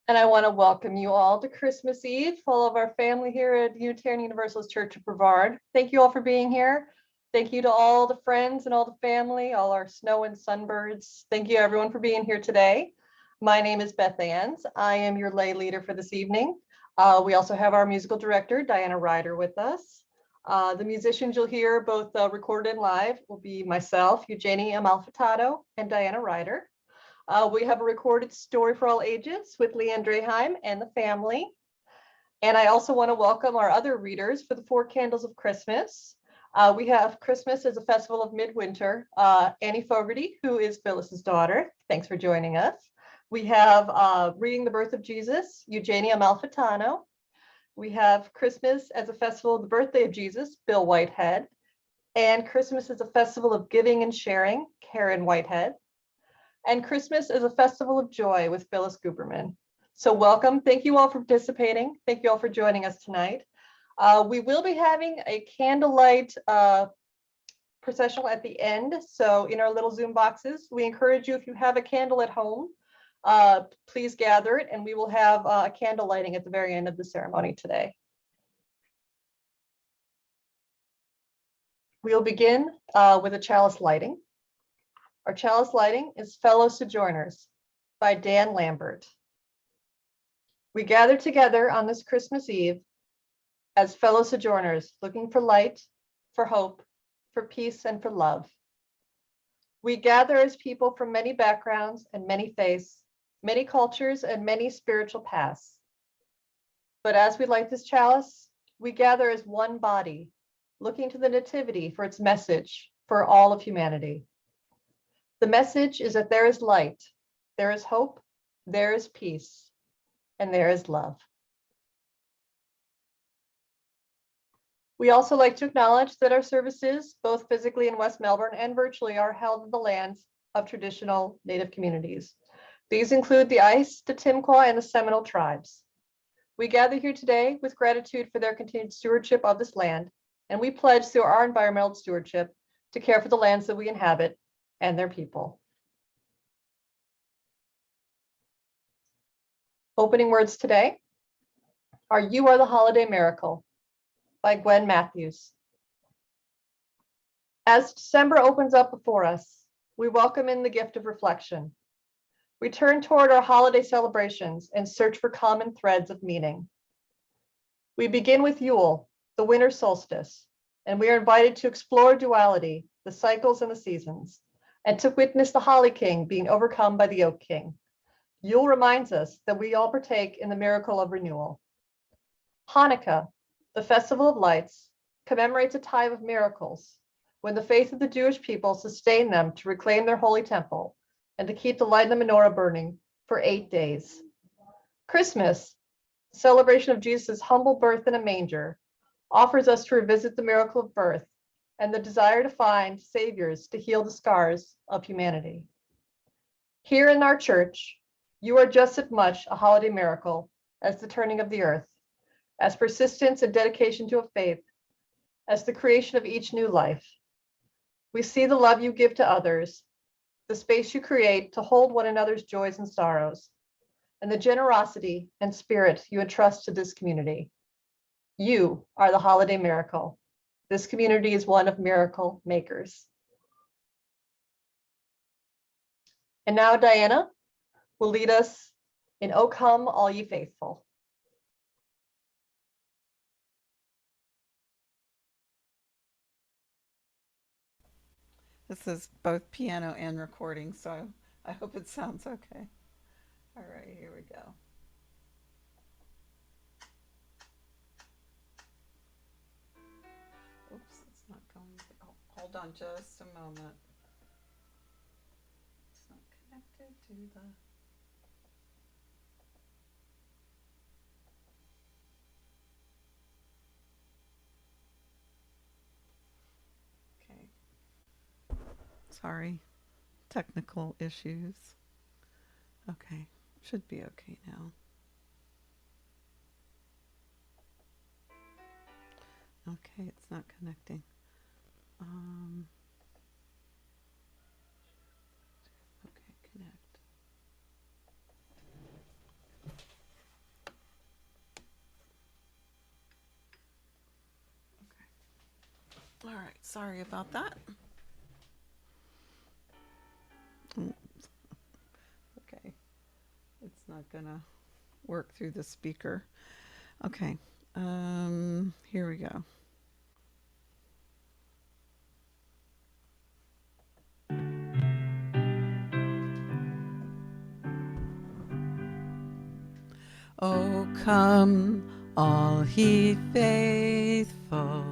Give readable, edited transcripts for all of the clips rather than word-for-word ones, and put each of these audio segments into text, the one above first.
And I want to welcome you all to Christmas Eve, all of our family here at Unitarian Universalist Church of Brevard. Thank you all for being here. Thank you to all the friends and all the family, all our snow and sunbirds. Thank you everyone for being here today. My name is Beth Ann's. I am your lay leader for this evening. We also have our musical director, Diana Ryder, with us. The musicians you'll hear both recorded and live will be myself, Eugenie Amalfitano, and Diana Ryder. We have a recorded story for all ages with Leanne Draheim and the family. And I also want to welcome our other readers for the Four Candles of Christmas. We have Christmas as a Festival of Midwinter, Annie Fogarty, who is Phyllis's daughter. Thanks for joining us. We have Reading the Birth of Jesus, Eugenie Amalfitano. We have Christmas as a Festival of the Birthday of Jesus, Bill Whitehead. And Christmas as a Festival of Giving and Sharing, Karen Whitehead. And Christmas is a Festival of Joy with Phyllis Guberman. So welcome. Thank you all for participating. Thank you all for joining us tonight. We will be having a candlelight processional at the end. So in our little Zoom boxes, we encourage you, if you have a candle at home, please gather it, and we will have a candle lighting at the very end of the ceremony today. We'll begin with a chalice lighting. Our chalice lighting is Fellow Sojourners by Dan Lambert. We gather together on this Christmas Eve as fellow sojourners, looking for light, for hope, for peace, and for love. We gather as people from many backgrounds and many faiths, many cultures, and many spiritual paths. But as we light this chalice, we gather as one body, looking to the Nativity for its message for all of humanity. The message is that there is light, there is hope, there is peace, and there is love. We also like to acknowledge that our services, both physically in West Melbourne and virtually, are held in the lands of traditional Native communities. These include the Ice, the Timqua, and the Seminole tribes. We gather here today with gratitude for their continued stewardship of this land, and we pledge through our environmental stewardship to care for the lands that we inhabit and their people. Opening words today are "You Are the Holiday Miracle" by Gwen Matthews. As December opens up before us, we welcome in the gift of reflection. We turn toward our holiday celebrations and search for common threads of meaning. We begin with Yule, the winter solstice, and we are invited to explore duality the cycles and the seasons, and to witness the Holly King being overcome by the Oak King. Yule reminds us that we all partake in the miracle of renewal. Hanukkah, the festival of lights, commemorates a time of miracles when the faith of the Jewish people sustained them to reclaim their holy temple and to keep the light of the menorah burning for 8 days. Christmas, the celebration of Jesus' humble birth in a manger, offers us to revisit the miracle of birth and the desire to find saviors to heal the scars of humanity. Here in our church, you are just as much a holiday miracle as the turning of the earth, as persistence and dedication to a faith, as the creation of each new life. We see the love you give to others, the space you create to hold one another's joys and sorrows, and the generosity and spirit you entrust to this community. You are the holiday miracle. This community is one of miracle makers. And now Diana will lead us in O Come All Ye Faithful. This is both piano and recording, so I hope it sounds okay. All right, here we go. Oops, it's not going. Oh, hold on just a moment. It's not connected to the... Okay. Sorry, technical issues. Okay, should be okay now. Okay, it's not connecting. Okay, connect. Okay. All right, sorry about that. Okay, it's not gonna work through the speaker. Okay, here we go. Oh, come, all ye faithful,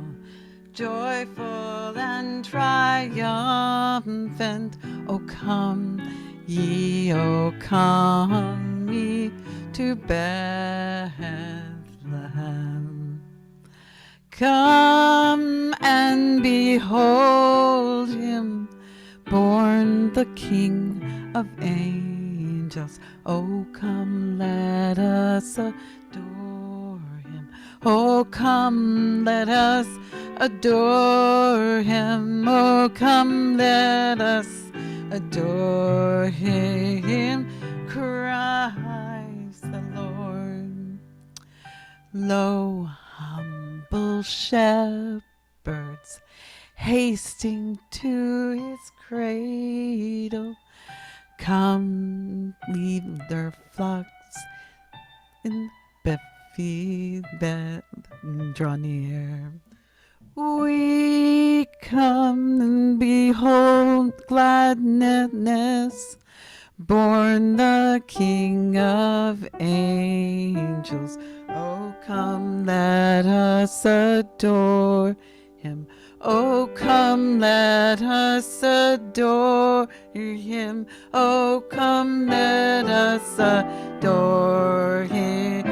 joyful and triumphant. Oh, come ye to Bethlehem. Come and behold him, born the King of angels. Oh, come, let us adore him. Oh, come, let us adore him. Oh, come, let us adore him, Christ the Lord. Lo, humble shepherds, hasting to his cradle, come, leave their flocks in Bethlehem, draw near. We come and behold gladness, born the King of angels. Oh, come, let us adore him. Oh, come, let us adore him. Oh, come, let us adore him.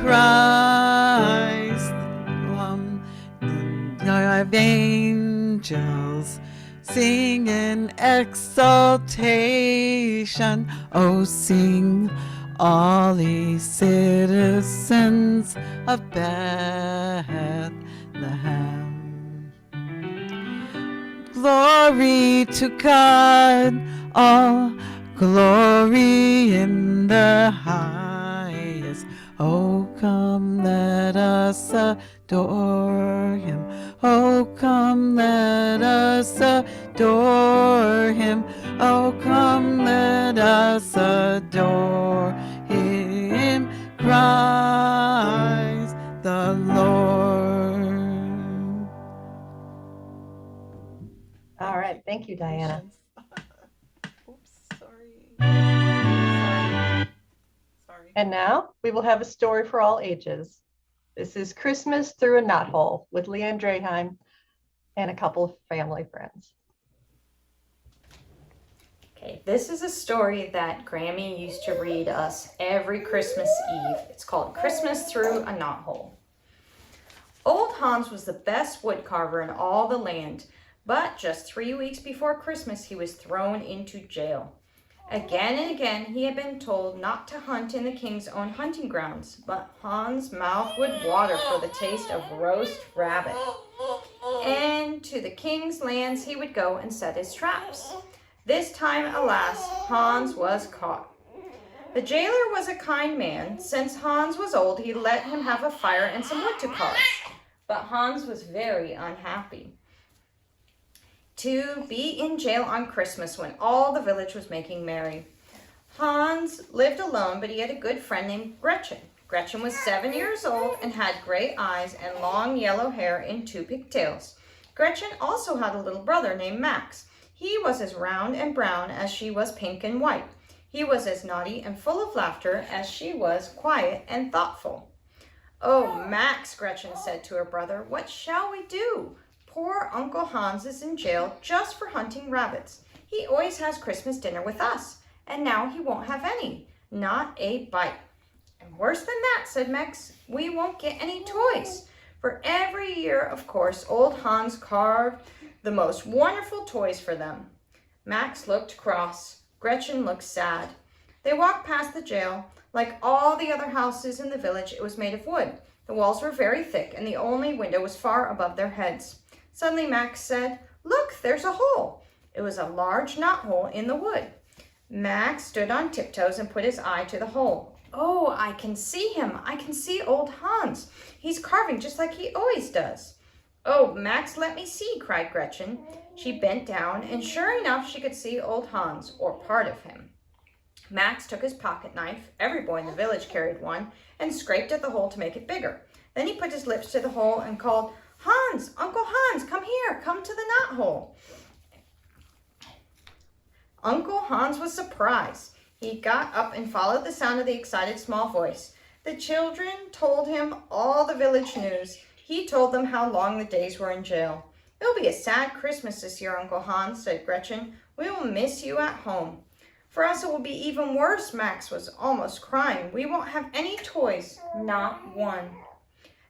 Christ, of angels, sing in exaltation. Oh, sing, all ye citizens of Bethlehem. Glory to God, all glory in the highest. Oh, come, let us adore him. Oh, come, let us adore him. Oh, come, let us adore him, Christ the Lord. All All right, thank you, Diana. Patience. Oops, sorry. Sorry. And now we will have a story for all ages. This is Christmas Through a Knothole with Leanne Draheim and a couple of family friends. Okay, this is a story that Grammy used to read us every Christmas Eve. It's called Christmas Through a Knothole. Old Hans was the best woodcarver in all the land, but just 3 weeks before Christmas he was thrown into jail. Again and again he had been told not to hunt in the king's own hunting grounds, but Hans' mouth would water for the taste of roast rabbit. And to the king's lands he would go and set his traps. This time, alas, Hans was caught. The jailer was a kind man. Since Hans was old, he let him have a fire and some wood to carve. But Hans was very unhappy to be in jail on Christmas when all the village was making merry. Hans lived alone, but he had a good friend named Gretchen. Gretchen was 7 years old and had gray eyes and long yellow hair in 2 pigtails. Gretchen also had a little brother named Max. He was as round and brown as she was pink and white. He was as naughty and full of laughter as she was quiet and thoughtful. "Oh, Max," Gretchen said to her brother, "what shall we do? Poor Uncle Hans is in jail just for hunting rabbits. He always has Christmas dinner with us, and now he won't have any, not a bite." "And worse than that," said Max, "we won't get any toys." For every year, of course, old Hans carved the most wonderful toys for them. Max looked cross. Gretchen looked sad. They walked past the jail. Like all the other houses in the village, it was made of wood. The walls were very thick, and the only window was far above their heads. Suddenly Max said, "Look, there's a hole." It was a large knothole in the wood. Max stood on tiptoes and put his eye to the hole. "Oh, I can see him. I can see old Hans. He's carving just like he always does." "Oh, Max, let me see," cried Gretchen. She bent down, and sure enough, she could see old Hans, or part of him. Max took his pocket knife, every boy in the village carried one, and scraped at the hole to make it bigger. Then he put his lips to the hole and called, "Hans, Uncle Hans, come here, come to the knothole." Uncle Hans was surprised. He got up and followed the sound of the excited small voice. The children told him all the village news. He told them how long the days were in jail. "It'll be a sad Christmas this year, Uncle Hans," said Gretchen. "We will miss you at home." "For us it will be even worse," Max was almost crying. "We won't have any toys, not one."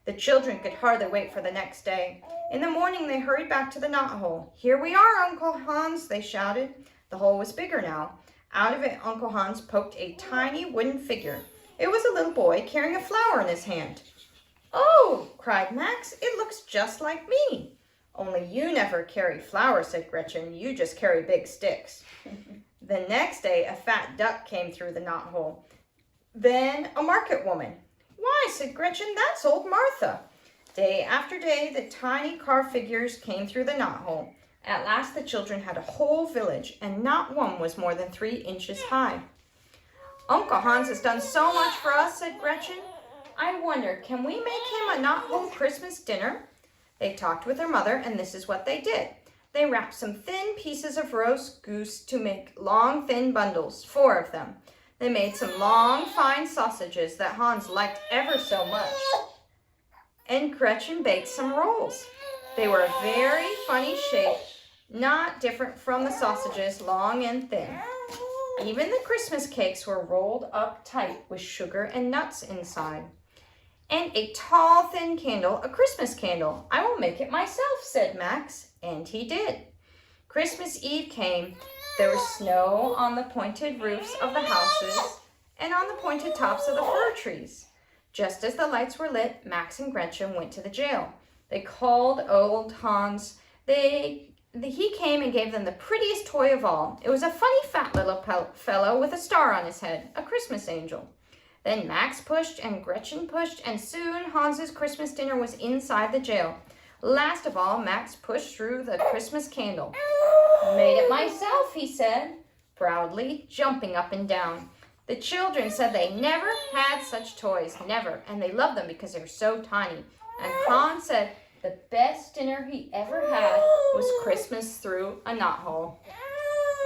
The children could hardly wait for the next day. In the morning they hurried back to the knothole. "Here we are, Uncle Hans," they shouted. The hole was bigger now. Out of it Uncle Hans poked a tiny wooden figure. It was a little boy carrying a flower in his hand. "Oh," cried Max, "it looks just like me." "Only you never carry flowers," said Gretchen. "You just carry big sticks." The next day a fat duck came through the knothole. Then a market woman. "Why," said Gretchen, "that's old Martha." Day after day the tiny carved figures came through the knothole. At last the children had a whole village, and not one was more than 3 inches high. "Uncle Hans has done so much for us," said Gretchen. "I wonder, can we make him a knothole Christmas dinner?" They talked with their mother, and this is what they did. They wrapped some thin pieces of roast goose to make long, thin bundles, 4 of them. They made some long, fine sausages that Hans liked ever so much. And Gretchen baked some rolls. They were a very funny shape, not different from the sausages, long and thin. Even the Christmas cakes were rolled up tight with sugar and nuts inside. "And a tall, thin candle, a Christmas candle. I will make it myself," said Max, and he did. Christmas Eve came. There was snow on the pointed roofs of the houses and on the pointed tops of the fir trees. Just as the lights were lit, Max and Gretchen went to the jail. They called old Hans. He came and gave them the prettiest toy of all. It was a funny fat little fellow with a star on his head, a Christmas angel. Then Max pushed and Gretchen pushed, and soon Hans's Christmas dinner was inside the jail. Last of all, Max pushed through the Christmas candle. "Made it myself," he said, proudly, jumping up and down. The children said they never had such toys, never, and they loved them because they were so tiny. And Hans said The best dinner he ever had was Christmas through a knothole.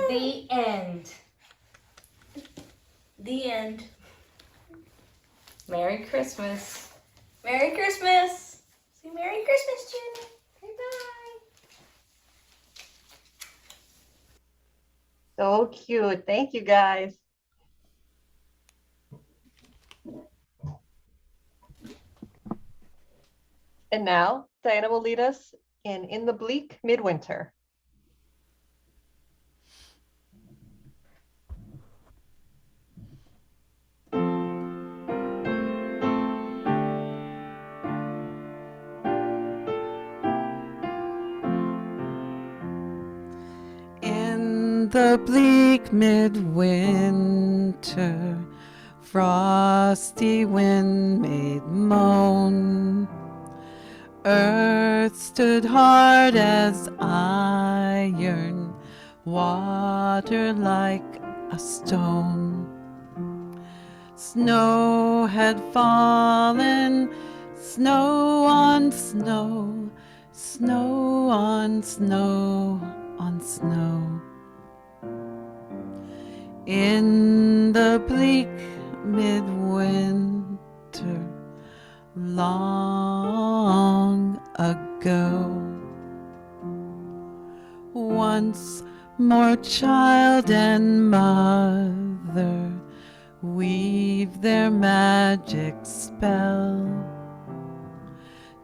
The end. The end. Merry Christmas. Merry Christmas. Say Merry Christmas, Jenny. Bye-bye. So cute. Thank you, guys. And now Diana will lead us in the Bleak Midwinter. In the bleak midwinter, frosty wind made moan. Earth stood hard as iron, water like a stone. Snow had fallen, snow on snow, snow on snow on snow. In the bleak midwinter, long ago. Once more child and mother weave their magic spell,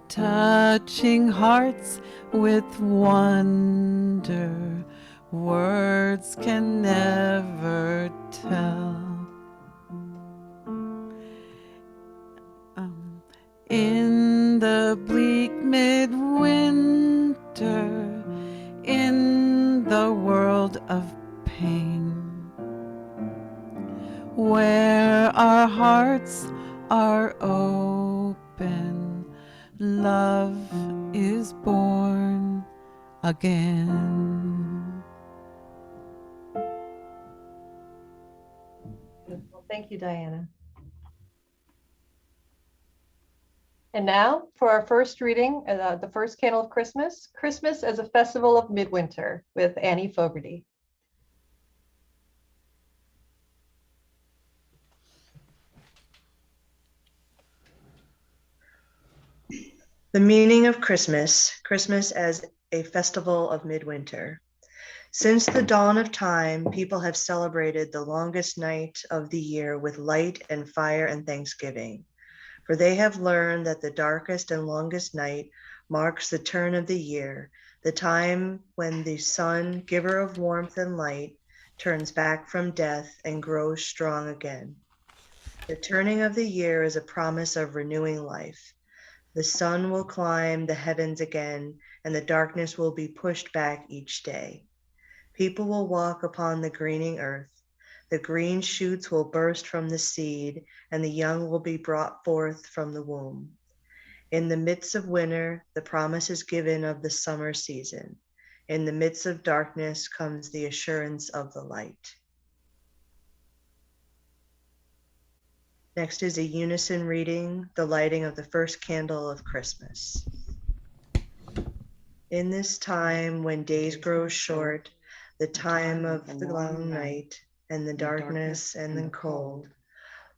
touching hearts with wonder words can never tell. In the bleak midwinter, in the world of pain, where our hearts are open, love is born again. Beautiful. Thank you, Diana. And now for our first reading, the first candle of Christmas, Christmas as a Festival of Midwinter with Annie Fogarty. The meaning of Christmas, Christmas as a festival of midwinter. Since the dawn of time, people have celebrated the longest night of the year with light and fire and thanksgiving. For they have learned that the darkest and longest night marks the turn of the year, the time when the sun, giver of warmth and light, turns back from death and grows strong again. The turning of the year is a promise of renewing life. The sun will climb the heavens again, and the darkness will be pushed back each day. People will walk upon the greening earth. The green shoots will burst from the seed, and the young will be brought forth from the womb. In the midst of winter, the promise is given of the summer season. In the midst of darkness comes the assurance of the light. Next is a unison reading, the lighting of the first candle of Christmas. In this time when days grow short, the time of the long night, and the darkness and the cold,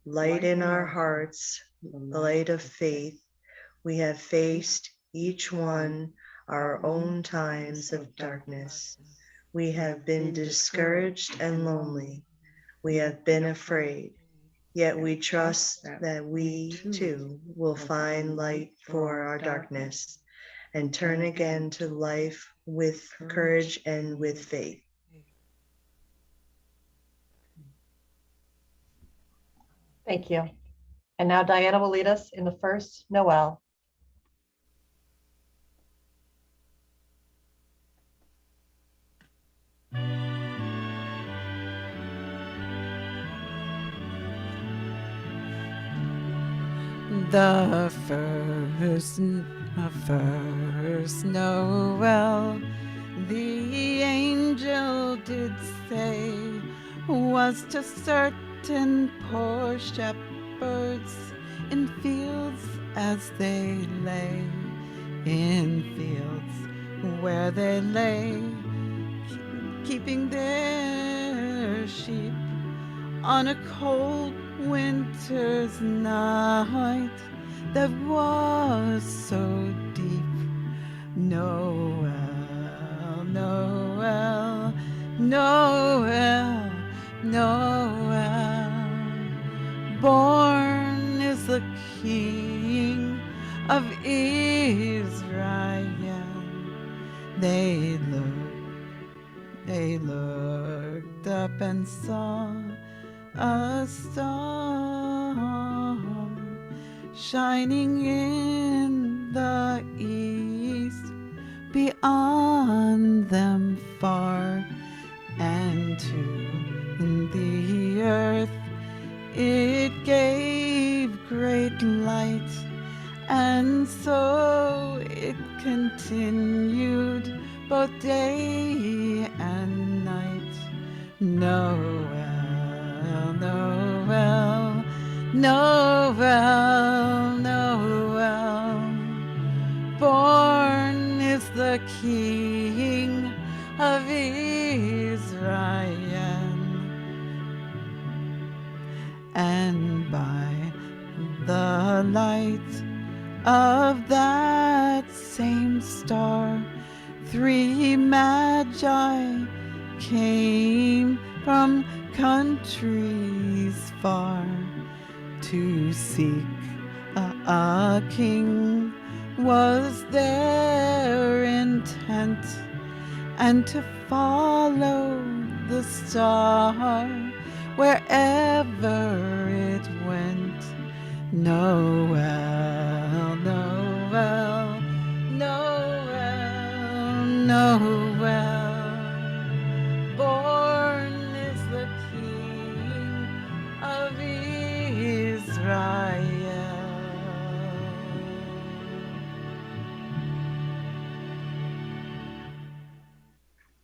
light in our hearts, the light of faith, we have faced each one our own times of darkness. We have been discouraged and lonely. We have been afraid, yet we trust that we too will find light for our darkness and turn again to life with courage and with faith. Thank you. And now Diana will lead us in the first Noel. The first Noel, the angel did say, was to certain poor shepherds in fields as they lay, in fields where they lay, keeping their sheep on a cold winter's night that was so deep. Noel, Noel, Noel, Noel, born is the King of Israel. They looked up and saw a star shining in the east, beyond them far, and to the earth it gave great light, and so it continued both day and night. Noel, Noel, Noel, Noel, born is the King of Israel. And by the light of that same star, 3 magi came from countries far to seek a king was their intent, and to follow the star wherever it went. Noel, Noel, Noel, Noel, born is the King of Israel.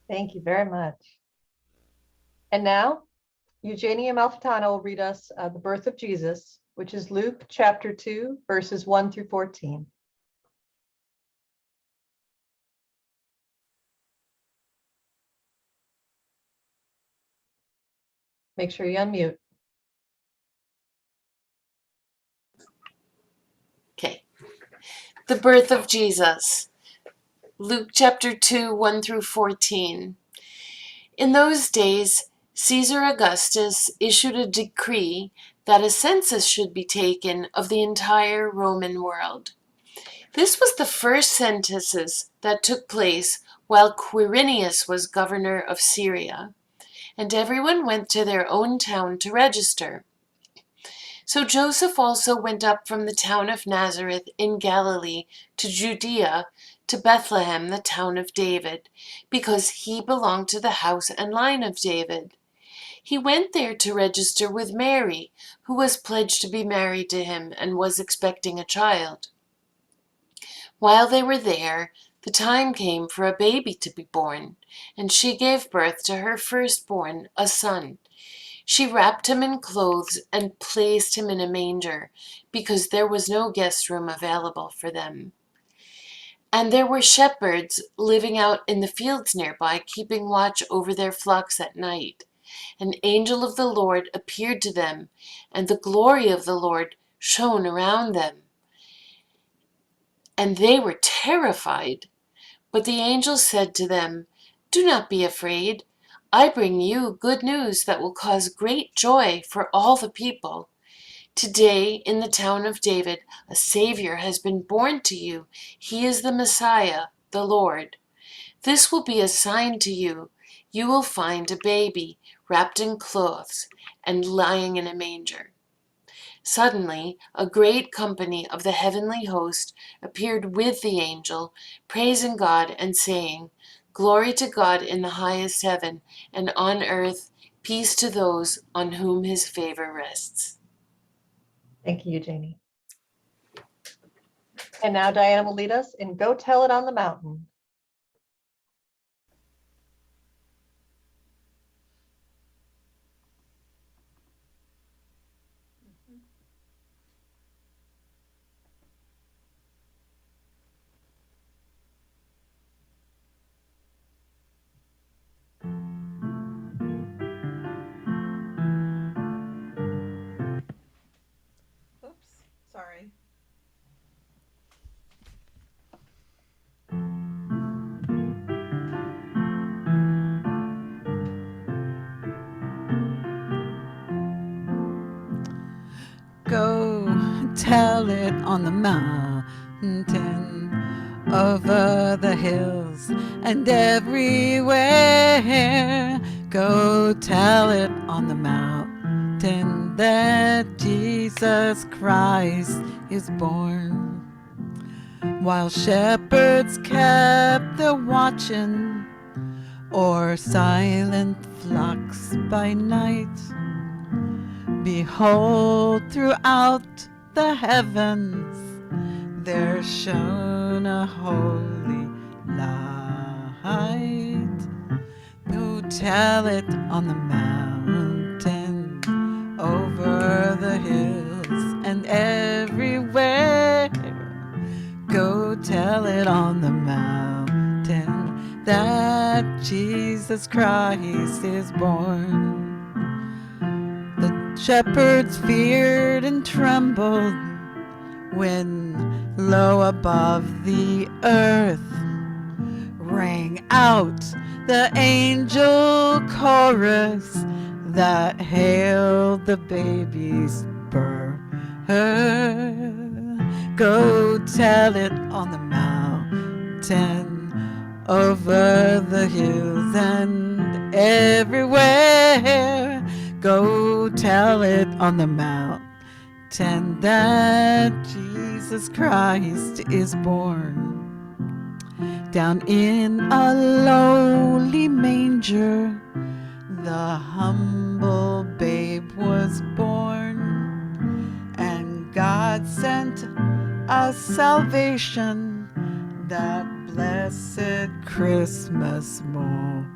Thank you very much. And now, Eugenia Malfitano will read us the birth of Jesus, which is Luke chapter 2, verses 1 through 14. Make sure you unmute. Okay. The birth of Jesus. Luke chapter 2, 1 through 14. In those days, Caesar Augustus issued a decree that a census should be taken of the entire Roman world. This was the first census that took place while Quirinius was governor of Syria, and everyone went to their own town to register. So Joseph also went up from the town of Nazareth in Galilee to Judea, to Bethlehem, the town of David, because he belonged to the house and line of David. He went there to register with Mary, who was pledged to be married to him and was expecting a child. While they were there, the time came for a baby to be born, and she gave birth to her firstborn, a son. She wrapped him in clothes and placed him in a manger, because there was no guest room available for them. And there were shepherds living out in the fields nearby, keeping watch over their flocks at night. An angel of the Lord appeared to them, and the glory of the Lord shone around them. And they were terrified. But the angel said to them, "Do not be afraid. I bring you good news that will cause great joy for all the people. Today, in the town of David, a Savior has been born to you. He is the Messiah, the Lord. This will be a sign to you. You will find a baby wrapped in clothes and lying in a manger." Suddenly, a great company of the heavenly host appeared with the angel, praising God and saying, "Glory to God in the highest heaven, and on earth peace to those on whom his favor rests." Thank you, Eugenie. And now Diana will lead us in Go Tell It on the Mountain. tell it on the mountain, over the hills and everywhere. Go tell it on the mountain that Jesus Christ is born. While shepherds kept the watching o'er silent flocks by night, behold, throughout the heavens there shone a holy light. Go tell it on the mountain, over the hills and everywhere. Go tell it on the mountain that Jesus Christ is born. The shepherds feared and trembled when low above the earth rang out the angel chorus that hailed the baby's birth. Go tell it on the mountain, over the hills and everywhere. Go tell it on the mountain that Jesus Christ is born. Down in a lowly manger, the humble babe was born, and God sent us salvation that blessed Christmas morn.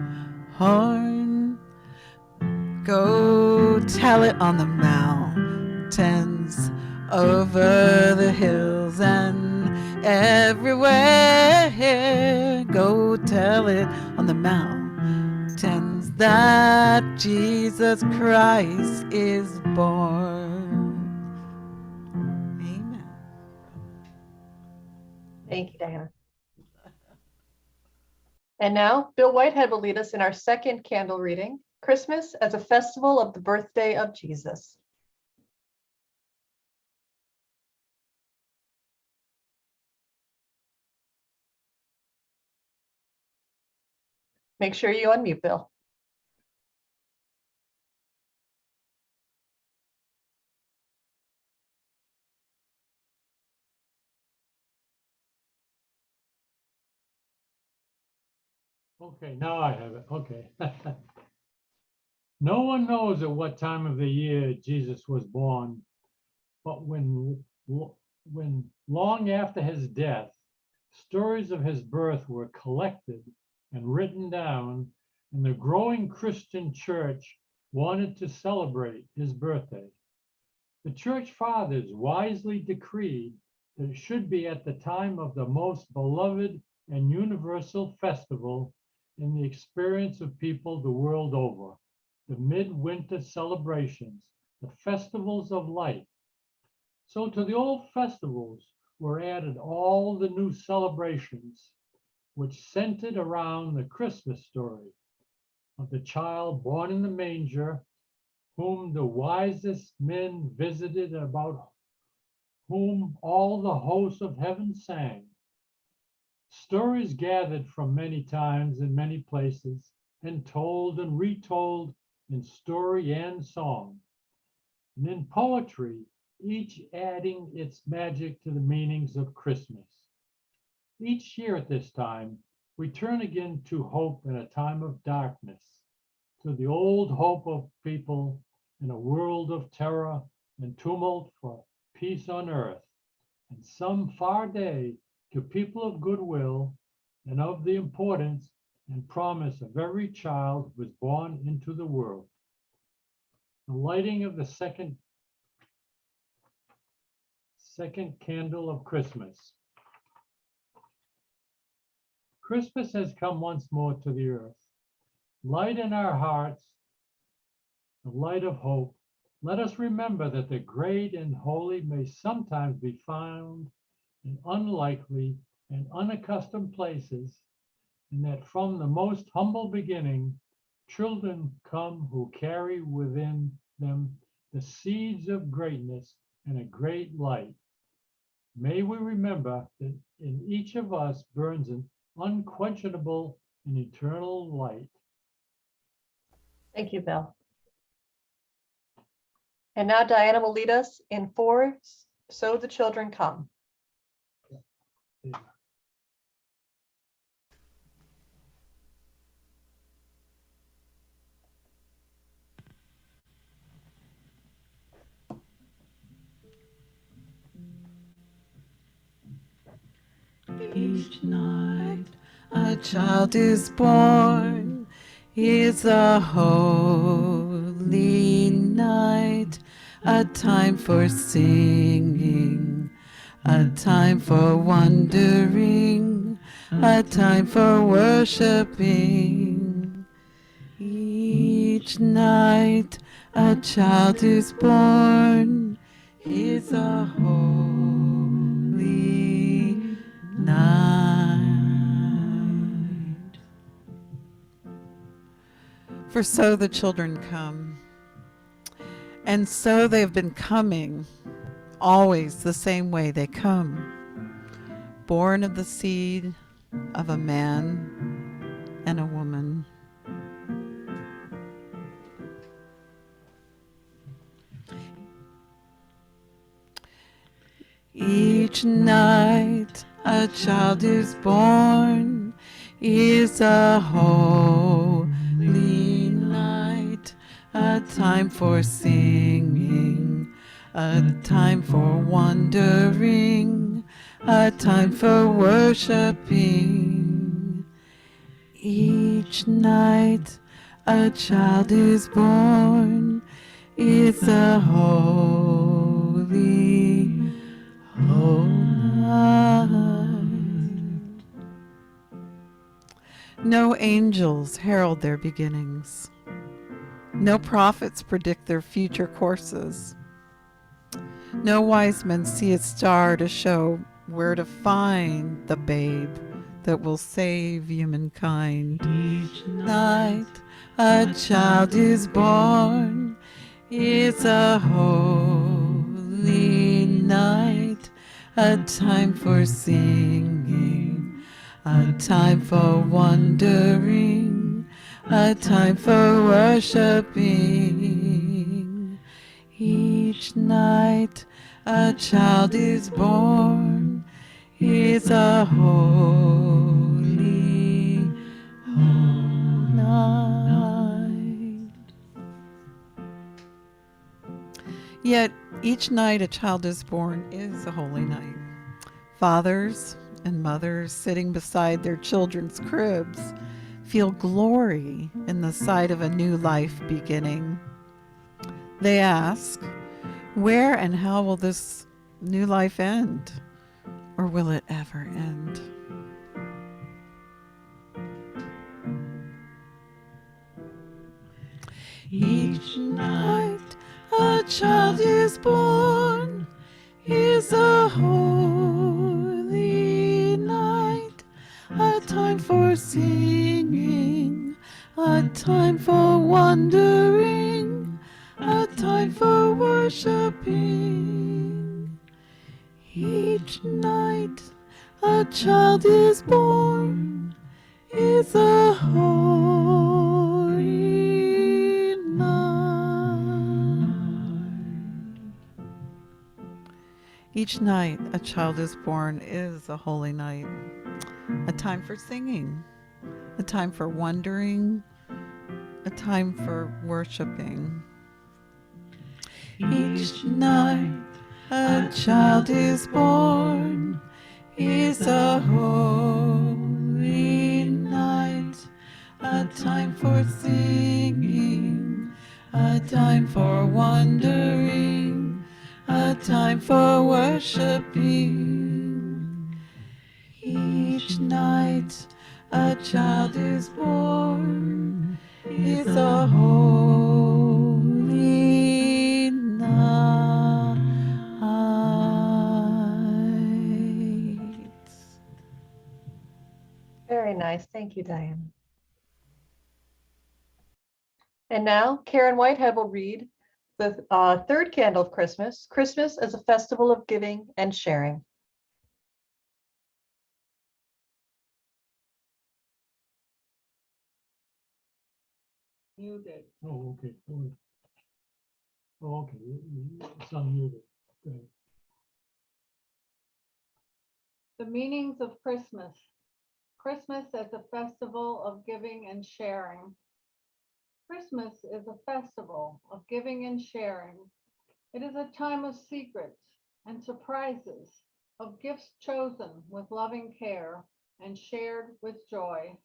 Go tell it on the mountains, over the hills and everywhere. Go tell it on the mountains that Jesus Christ is born. Amen. Thank you, Diana. And now Bill Whitehead will lead us in our second candle reading, Christmas as a Festival of the Birthday of Jesus. Make sure you unmute, Bill. Okay, now I have it. Okay. No one knows at what time of the year Jesus was born, but when long after his death, stories of his birth were collected and written down, and the growing Christian church wanted to celebrate his birthday. The church fathers wisely decreed that it should be at the time of the most beloved and universal festival in the experience of people the world over, the midwinter celebrations, the festivals of light. So to the old festivals were added all the new celebrations, which centered around the Christmas story of the child born in the manger, whom the wisest men visited, about whom all the hosts of heaven sang. Stories gathered from many times and many places, and told and retold in story and song, and in poetry, each adding its magic to the meanings of Christmas. Each year at this time, we turn again to hope in a time of darkness, to the old hope of people in a world of terror and tumult for peace on earth, and some far day to people of goodwill and of the importance and promise of every child who was born into the world. The lighting of the second candle of Christmas. Christmas has come once more to the earth. Light in our hearts, the light of hope. Let us remember that the great and holy may sometimes be found in unlikely and unaccustomed places, and that from the most humble beginning, children come who carry within them the seeds of greatness and a great light may we remember that in each of us burns an unquenchable and eternal light. Thank you, Bill. And now Diana will lead us in 4, So the Children Come. Each night a child is born. It's a holy night, a time for singing, a time for wondering, a time for worshiping. Each night a child is born. It's a holy night. For so the children come, and so they've been coming, always the same way they come, born of the seed of a man and a woman. Each night a child is born, is a holy night, a time for singing, a time for wondering, a time for worshiping. Each night a child is born, is a holy night. No angels herald their beginnings. No prophets predict their future courses. No wise men see a star to show where to find the babe that will save humankind. Each night a child is born. It's a holy night, a time for singing, a time for wondering, a time for worshiping. Each night a child is born. It's a holy night. Yet each night a child is born is a holy night. Fathers and mothers sitting beside their children's cribs feel glory in the sight of a new life beginning. They ask, where and how will this new life end? Or will it ever end? Each night a child is born, is a holy night, a time for singing, a time for wondering, a time for worshiping. Each night a child is born, is a holy night. Each night a child is born is a holy night, a time for singing, a time for wondering, a time for worshiping. Each night a child is born, is a holy night, a time for singing, a time for wondering, a time for worshiping. Each night a child is born, is a holy night. Very nice. Thank you, Diane. And now Karen Whitehead will read the third candle of Christmas, Christmas as a festival of giving and sharing. Muted. Oh, okay. Oh, okay. It's unmuted. Go ahead. The meanings of Christmas. Christmas as a festival of giving and sharing. Christmas is a festival of giving and sharing. It is a time of secrets and surprises, of gifts chosen with loving care and shared with joy.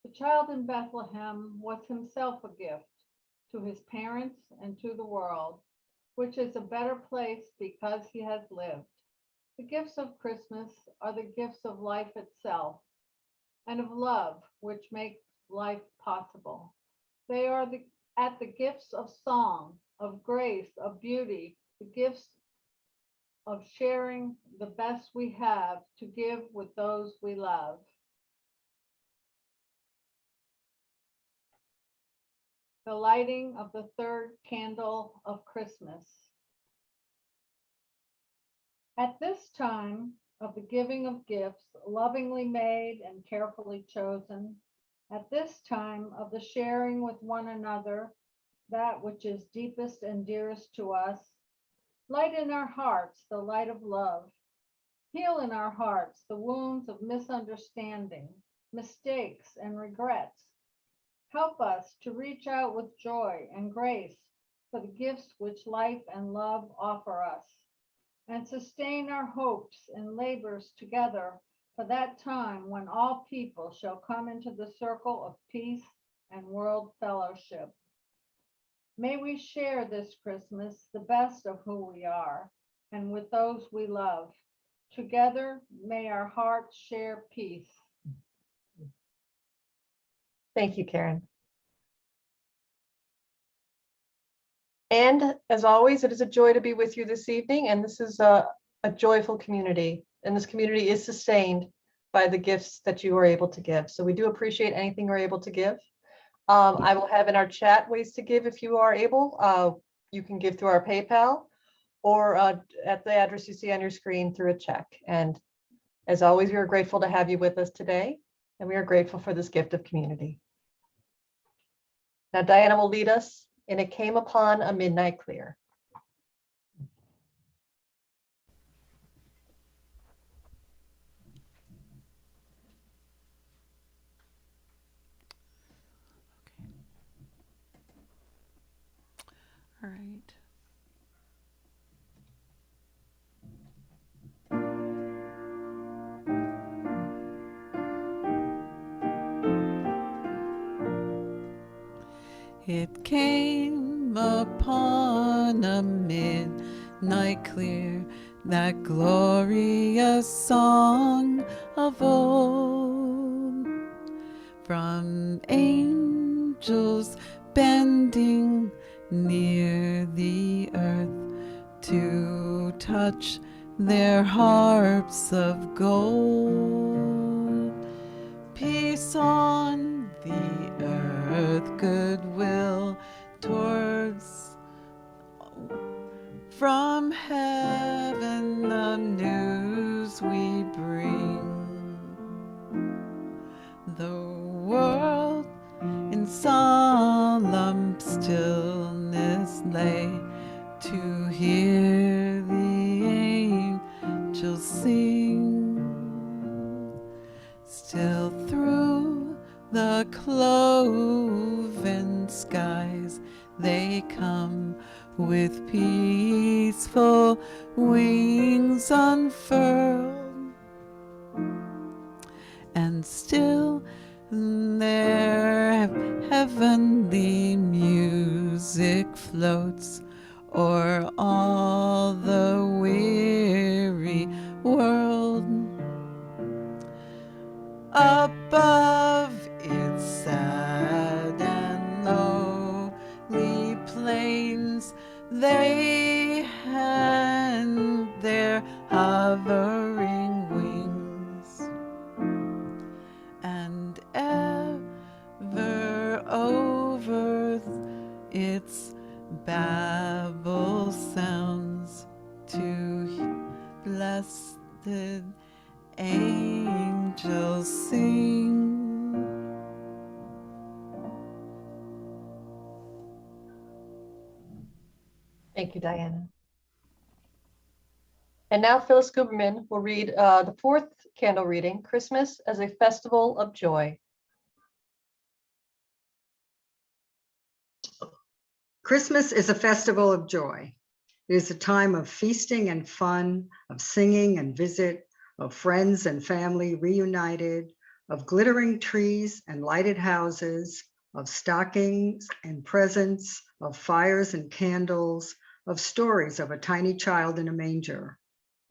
The child in Bethlehem was himself a gift to his parents and to the world, which is a better place because he has lived. The gifts of Christmas are the gifts of life itself and of love, which makes life possible. They are at the gifts of song, of grace, of beauty, the gifts of sharing the best we have to give with those we love. The lighting of the third candle of Christmas. At this time of the giving of gifts, lovingly made and carefully chosen, at this time of the sharing with one another that which is deepest and dearest to us, light in our hearts the light of love. Heal in our hearts the wounds of misunderstanding, mistakes, and regrets. Help us to reach out with joy and grace for the gifts which life and love offer us, and sustain our hopes and labors together for that time when all people shall come into the circle of peace and world fellowship. May we share this Christmas the best of who we are and with those we love. Together, may our hearts share peace. Thank you, Karen. And as always, it is a joy to be with you this evening. And this is a joyful community. And this community is sustained by the gifts that you are able to give. So we do appreciate anything you're able to give. I will have in our chat ways to give if you are able. You can give through our PayPal or at the address you see on your screen through a check. And as always, we are grateful to have you with us today. And we are grateful for this gift of community. Now, Diana will lead us in It Came Upon a Midnight Clear. All right. It came upon a midnight clear, that glorious song of old, from angels bending near the earth to touch their harps of gold. Peace on the earth, goodwill towards from heaven the news we bring. The world in solemn stillness lay to hear the angels sing. Still through the cloven skies they come with peaceful wings unfurled, and still their heavenly music floats o'er all the weary world. Above its sad and lowly plains they hand their hovering wings, and ever over its babble sounds to blessed angels sing. Thank you, Diana. And now Phyllis Guberman will read the fourth candle reading, Christmas as a Festival of Joy. Christmas is a festival of joy. It is a time of feasting and fun, of singing and visit, of friends and family reunited, of glittering trees and lighted houses, of stockings and presents, of fires and candles, of stories of a tiny child in a manger.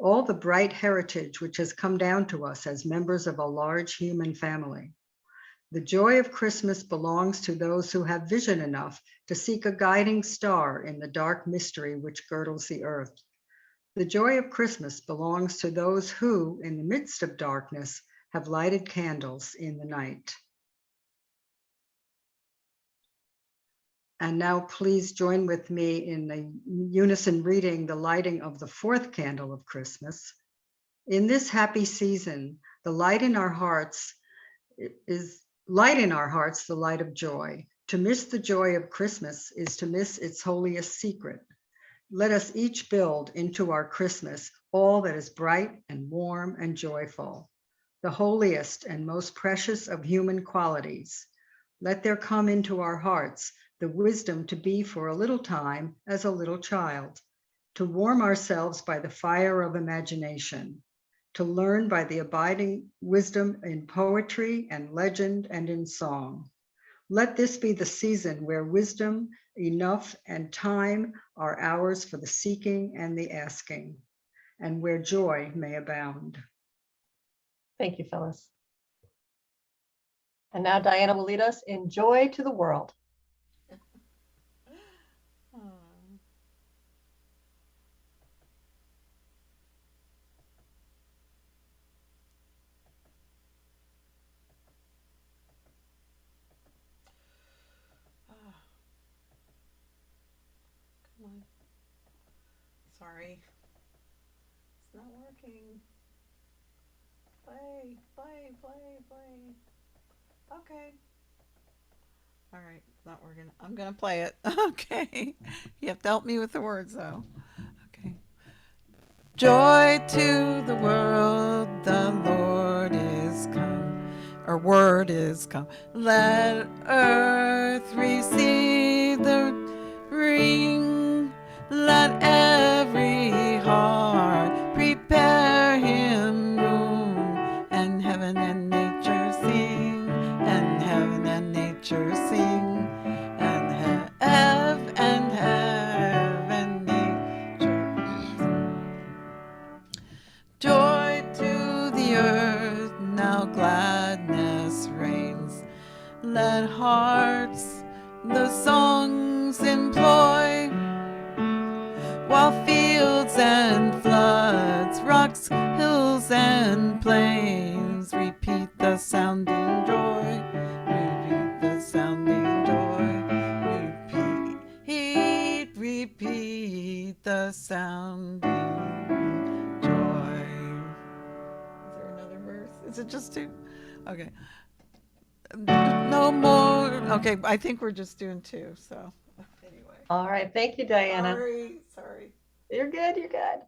All the bright heritage which has come down to us as members of a large human family. The joy of Christmas belongs to those who have vision enough to seek a guiding star in the dark mystery which girdles the earth. The joy of Christmas belongs to those who, in the midst of darkness, have lighted candles in the night. And now please join with me in the unison reading the lighting of the fourth candle of Christmas. In this happy season, the light in our hearts is light in our hearts, the light of joy. To miss the joy of Christmas is to miss its holiest secret. Let us each build into our Christmas all that is bright and warm and joyful, the holiest and most precious of human qualities. Let there come into our hearts the wisdom to be for a little time as a little child, to warm ourselves by the fire of imagination, to learn by the abiding wisdom in poetry and legend and in song. Let this be the season where wisdom, enough, and time are ours for the seeking and the asking, and where joy may abound. Thank you, Phyllis. And now Diana will lead us in Joy to the World. Come on. Sorry. It's not working. Play. Okay. All right, it's not working. I'm gonna play it. Okay. You have to help me with the words though. Okay. Joy to the world, the Lord is come. Our word is come. Let earth receive the ring. Let every heart prepare him room. And heaven and nature sing. And heaven and nature sing. And heaven nature. Joy to the earth, now gladness reigns. Let hearts the songs employ, while fields and floods, rocks, hills and plains repeat the sounding joy. Repeat the sounding joy. Repeat the sounding joy. Is there another verse? Is it just two? Okay. No more. Okay, I think we're just doing two. So anyway. All right, thank you, Diana. Sorry. You're good, you're good.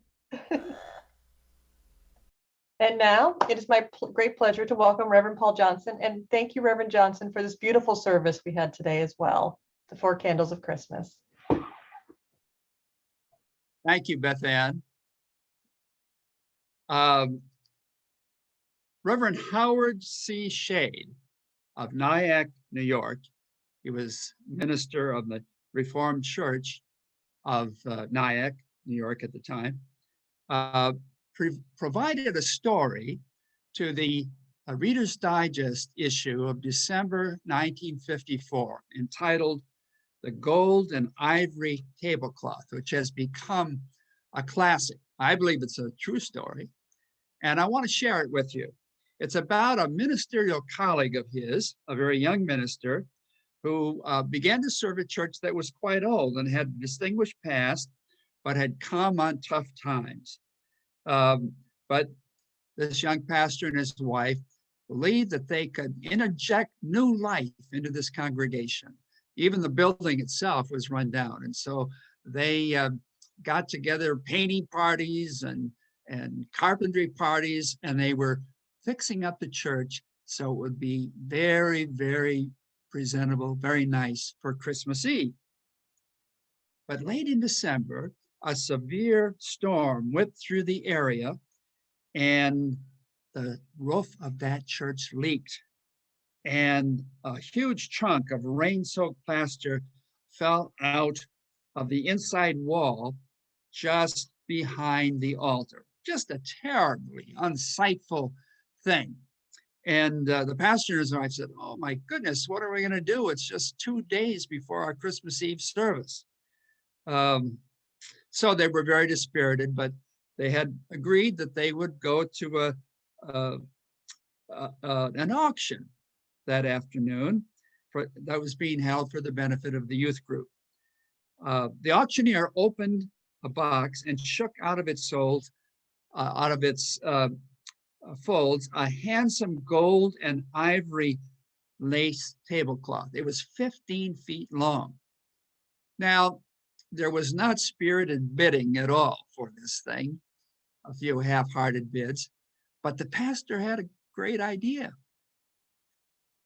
And now it is my great pleasure to welcome Reverend Paul Johnson. And thank you, Reverend Johnson, for this beautiful service we had today as well, the Four Candles of Christmas. Thank you, Beth Ann. Reverend Howard C. Shade of Nyack, New York. He was minister of the Reformed Church of Nyack, New York at the time. Provided a story to the Reader's Digest issue of December 1954 entitled The Gold and Ivory Tablecloth, which has become a classic. I believe it's a true story, and I want to share it with you. It's about a ministerial colleague of his, a very young minister, who began to serve a church that was quite old and had a distinguished past, but had come on tough times. But this young pastor and his wife believed that they could interject new life into this congregation. Even the building itself was run down. And so they got together painting parties and carpentry parties, and they were fixing up the church so it would be very, very presentable, very nice for Christmas Eve. But late in December, a severe storm whipped through the area, and the roof of that church leaked, and a huge chunk of rain-soaked plaster fell out of the inside wall just behind the altar. Just a terribly unsightful thing. And the pastor and his wife said, "Oh my goodness, what are we going to do? It's just 2 days before our Christmas Eve service." So they were very dispirited, but they had agreed that they would go to an auction that afternoon that was being held for the benefit of the youth group. The auctioneer opened a box and shook out of its folds a handsome gold and ivory lace tablecloth. It was 15 feet long. Now, there was not spirited bidding at all for this thing, a few half-hearted bids, but the pastor had a great idea.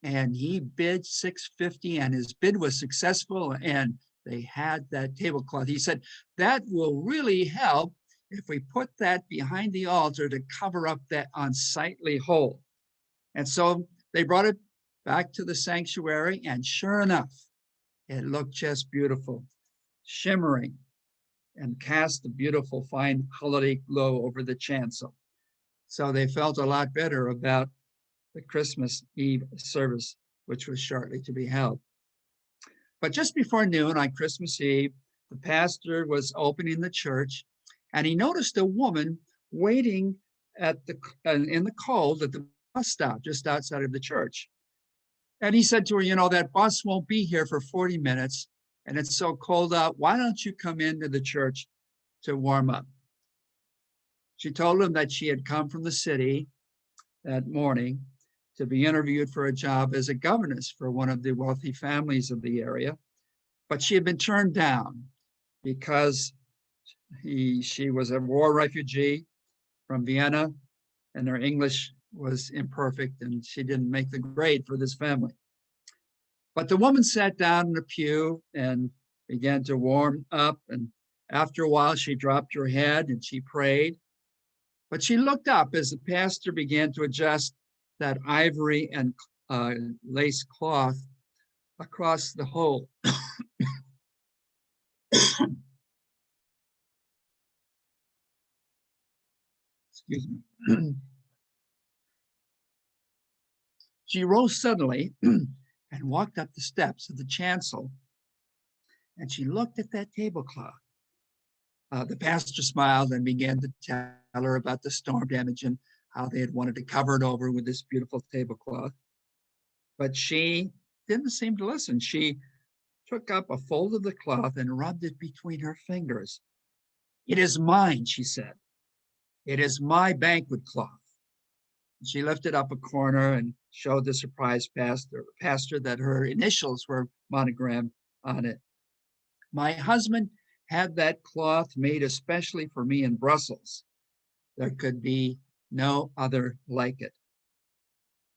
And he bid $650, and his bid was successful, and they had that tablecloth. He said, "That will really help if we put that behind the altar to cover up that unsightly hole." And so they brought it back to the sanctuary, and sure enough, it looked just beautiful, shimmering, and cast a beautiful fine holiday glow over the chancel. So they felt a lot better about the Christmas Eve service, which was shortly to be held. But just before noon on Christmas Eve, the pastor was opening the church, and he noticed a woman waiting in the cold at the bus stop just outside of the church. And he said to her, "You know, that bus won't be here for 40 minutes, and it's so cold out. Why don't you come into the church to warm up?" She told him that she had come from the city that morning to be interviewed for a job as a governess for one of the wealthy families of the area, but she had been turned down because she was a war refugee from Vienna, and her English was imperfect, and she didn't make the grade for this family. But the woman sat down in a pew and began to warm up, and after a while she dropped her head and she prayed. But she looked up as the pastor began to adjust that ivory and lace cloth across the hole. Excuse me. She rose suddenly and walked up the steps of the chancel, and she looked at that tablecloth. The pastor smiled and began to tell her about the storm damage and how they had wanted to cover it over with this beautiful tablecloth. But she didn't seem to listen. She took up a fold of the cloth and rubbed it between her fingers. "It is mine," she said. "It is my banquet cloth." She lifted up a corner and showed the surprised pastor that her initials were monogrammed on it. "My husband had that cloth made especially for me in Brussels. There could be no other like it."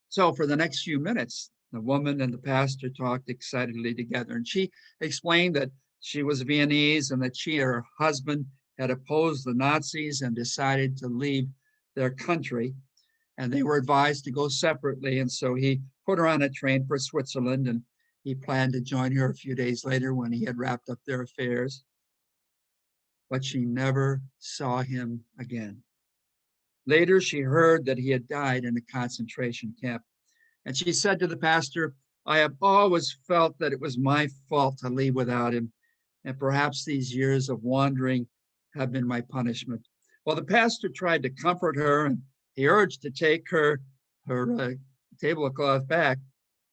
So for the next few minutes, the woman and the pastor talked excitedly together, and she explained that she was Viennese and that she and her husband had opposed the Nazis and decided to leave their country, and they were advised to go separately. And so he put her on a train for Switzerland, and he planned to join her a few days later when he had wrapped up their affairs. But she never saw him again. Later, she heard that he had died in a concentration camp. And she said to the pastor, "I have always felt that it was my fault to leave without him, and perhaps these years of wandering have been my punishment." Well, the pastor tried to comfort her, and he urged to take her tablecloth back,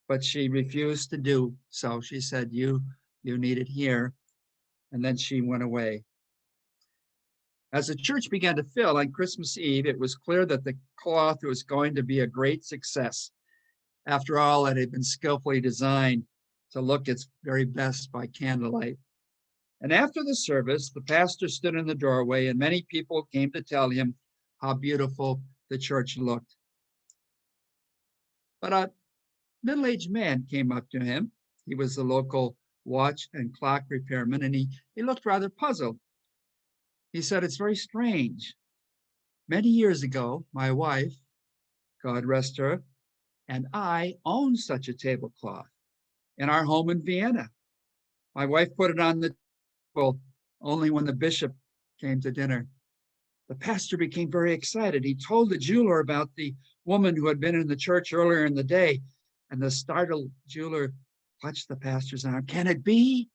but she refused to do so. She said, you need it here. And then she went away. As the church began to fill on Christmas Eve, it was clear that the cloth was going to be a great success. After all, it had been skillfully designed to look its very best by candlelight. And after the service, the pastor stood in the doorway, and many people came to tell him how beautiful the church looked. But a middle-aged man came up to him. He was the local watch and clock repairman, and he looked rather puzzled. He said, "It's very strange. Many years ago, my wife, God rest her, and I owned such a tablecloth in our home in Vienna. My wife put it on the table only when the bishop came to dinner." The pastor became very excited. He told the jeweler about the woman who had been in the church earlier in the day, and the startled jeweler clutched the pastor's arm. "Can it be?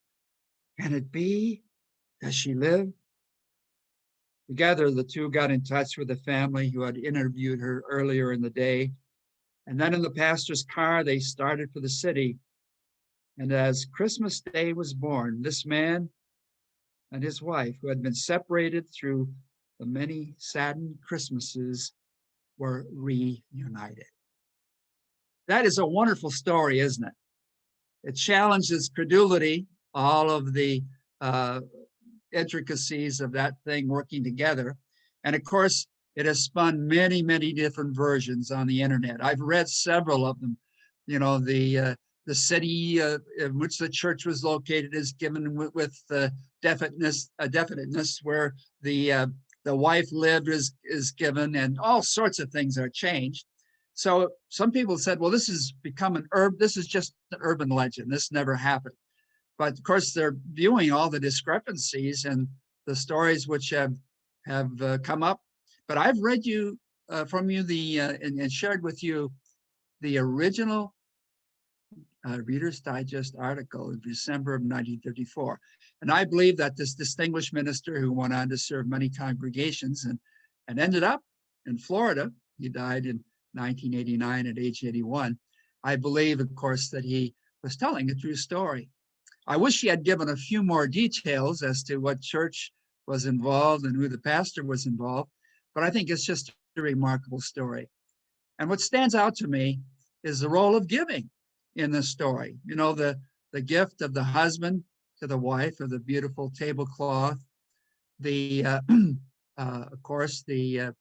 Can it be? Does she live?" Together, the two got in touch with the family who had interviewed her earlier in the day. And then in the pastor's car, they started for the city. And as Christmas Day was born, this man and his wife, who had been separated through the many saddened Christmases, were reunited. That is a wonderful story, isn't it? It challenges credulity, all of the intricacies of that thing working together. And of course, it has spun many, many different versions on the internet. I've read several of them. You know, the city in which the church was located is given with definiteness, where the wife lived is given, and all sorts of things are changed. So some people said, well, this has become this is just an urban legend. This never happened. But of course, they're viewing all the discrepancies and the stories which have come up. But I've read from you and shared with you the original Reader's Digest article in December of 1954. And I believe that this distinguished minister, who went on to serve many congregations and ended up in Florida, he died in 1989 at age 81. I believe, of course, that he was telling a true story. I wish he had given a few more details as to what church was involved and who the pastor was involved, but I think it's just a remarkable story. And what stands out to me is the role of giving in this story. You know, the gift of the husband to the wife of the beautiful tablecloth, of course, the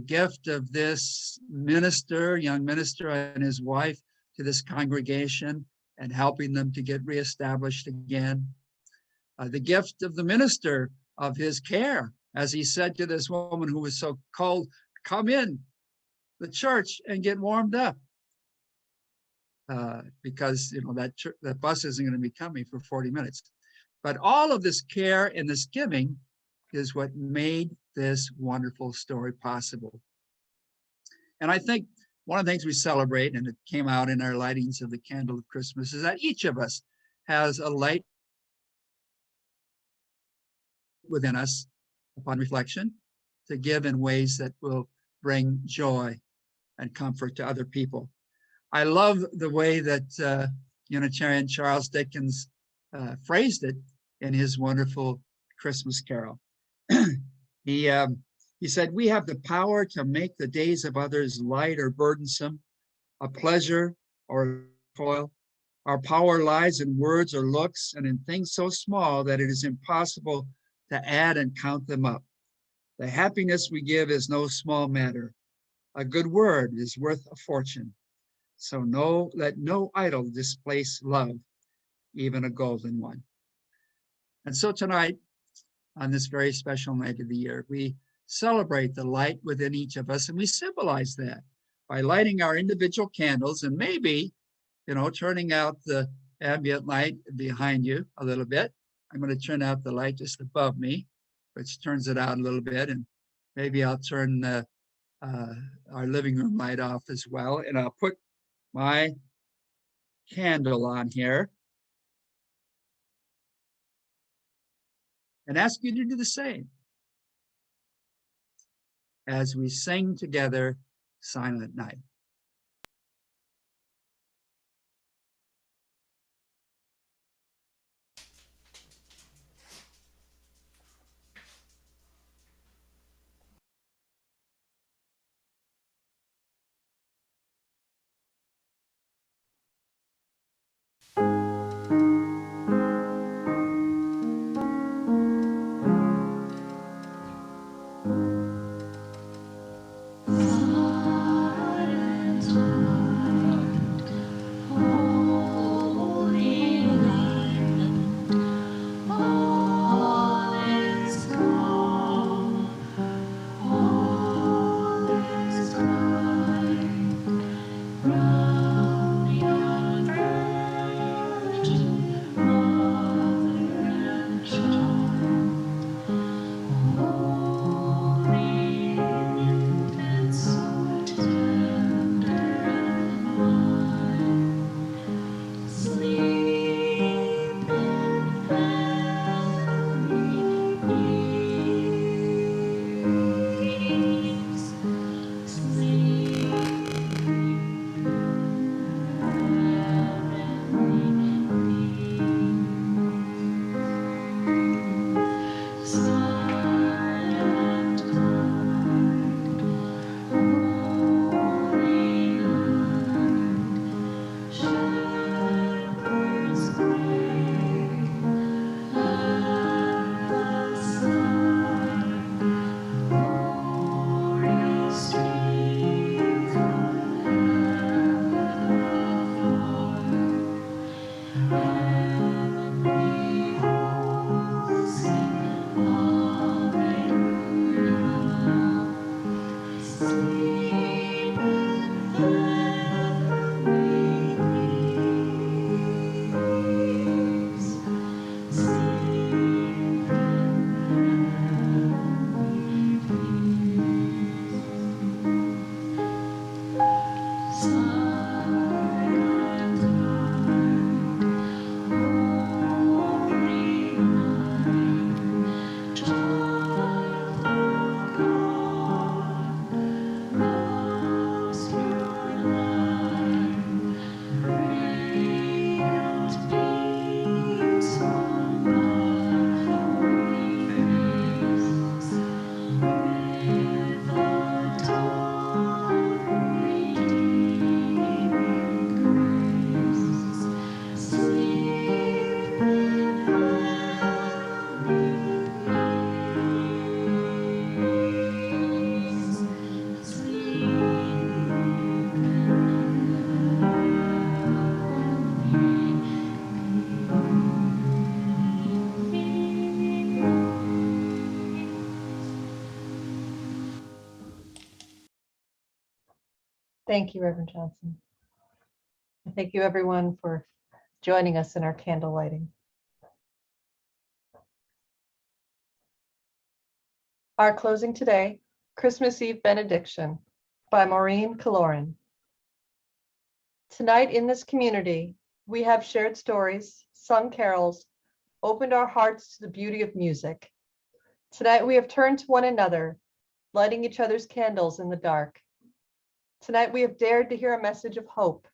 gift of this young minister and his wife to this congregation and helping them to get reestablished again. The gift of the minister of his care, as he said to this woman who was so cold, "Come in the church and get warmed up," because that bus isn't going to be coming for 40 minutes. But all of this care and this giving is what made this wonderful story possible. And I think one of the things we celebrate, and it came out in our lightings of the candle of Christmas, is that each of us has a light within us upon reflection to give in ways that will bring joy and comfort to other people. I love the way that Unitarian Charles Dickens phrased it in his wonderful Christmas carol. He said, "We have the power to make the days of others light or burdensome, a pleasure or a toil. Our power lies in words or looks and in things so small that it is impossible to add and count them up. The happiness we give is no small matter. A good word is worth a fortune. So let no idol displace love, even a golden one." And so tonight, on this very special night of the year, we celebrate the light within each of us, and we symbolize that by lighting our individual candles and maybe, turning out the ambient light behind you a little bit. I'm going to turn out the light just above me, which turns it out a little bit, and maybe I'll turn our living room light off as well, and I'll put my candle on here and ask you to do the same as we sing together Silent Night. Thank you, Reverend Johnson. And thank you, everyone, for joining us in our candle lighting. Our closing today, Christmas Eve Benediction by Maureen Caloran. Tonight in this community, we have shared stories, sung carols, opened our hearts to the beauty of music. Tonight we have turned to one another, lighting each other's candles in the dark. Tonight we have dared to hear a message of hope,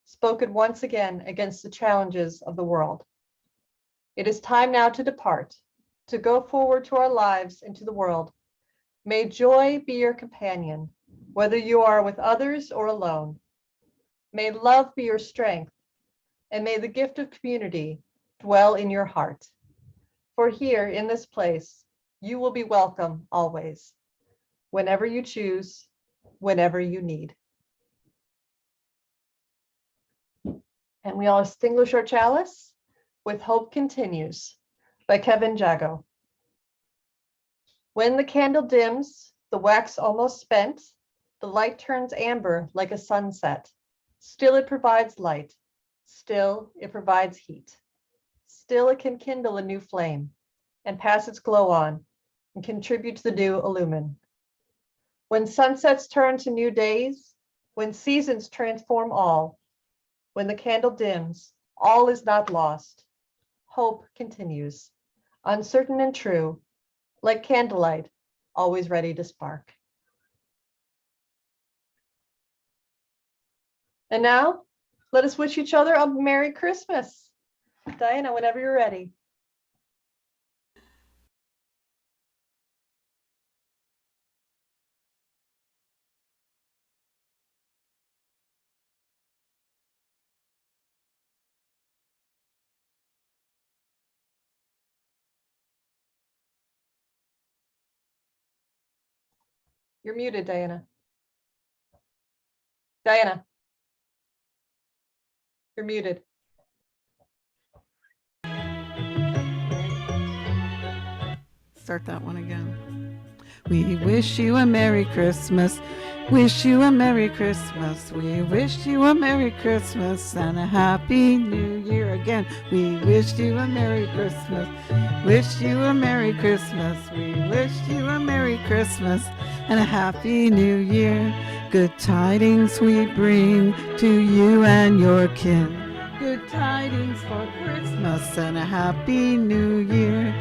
spoken once again against the challenges of the world. It is time now to depart, to go forward to our lives and to the world. May joy be your companion, whether you are with others or alone. May love be your strength, and may the gift of community dwell in your heart. For here in this place, you will be welcome always, whenever you choose, whenever you need. And we all extinguish our chalice with Hope Continues by Kevin Jago. When the candle dims, the wax almost spent, the light turns amber like a sunset. Still it provides light. Still it provides heat. Still it can kindle a new flame and pass its glow on and contribute to the new illumin. When sunsets turn to new days, when seasons transform all, when the candle dims, all is not lost. Hope continues, uncertain and true, like candlelight, always ready to spark. And now, let us wish each other a Merry Christmas. Diana, whenever you're ready. You're muted, Diana. Diana. You're muted. Start that one again. We wish you a Merry Christmas. Wish you a Merry Christmas. We wish you a Merry Christmas and a Happy New Year again. We wish you a Merry Christmas. Wish you a Merry Christmas. We wish you a Merry Christmas and a Happy New Year. Good tidings we bring to you and your kin. Good tidings for Christmas and a Happy New Year.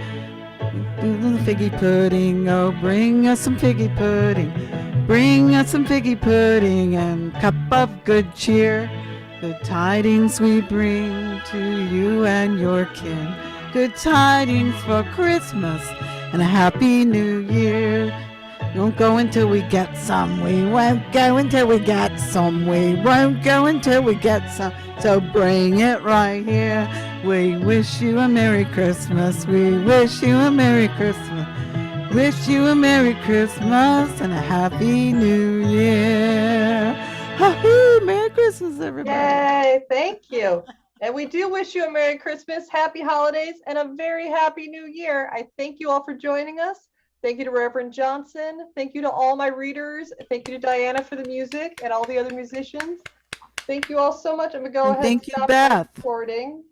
Do the figgy pudding, oh bring us some figgy pudding. Bring us some figgy pudding and cup of good cheer. Good tidings we bring to you and your kin. Good tidings for Christmas and a Happy New Year. Won't go until we get some. We won't go until we get some. We won't go until we get some. So bring it right here. We wish you a Merry Christmas. We wish you a Merry Christmas. Wish you a Merry Christmas and a Happy New Year. Ha-hoo! Merry Christmas, everybody. Yay, thank you. And we do wish you a Merry Christmas, Happy Holidays, and a very Happy New Year. I thank you all for joining us. Thank you to Reverend Johnson. Thank you to all my readers. Thank you to Diana for the music and all the other musicians. Thank you all so much. I'm gonna go And ahead thank and you, stop Beth. recording.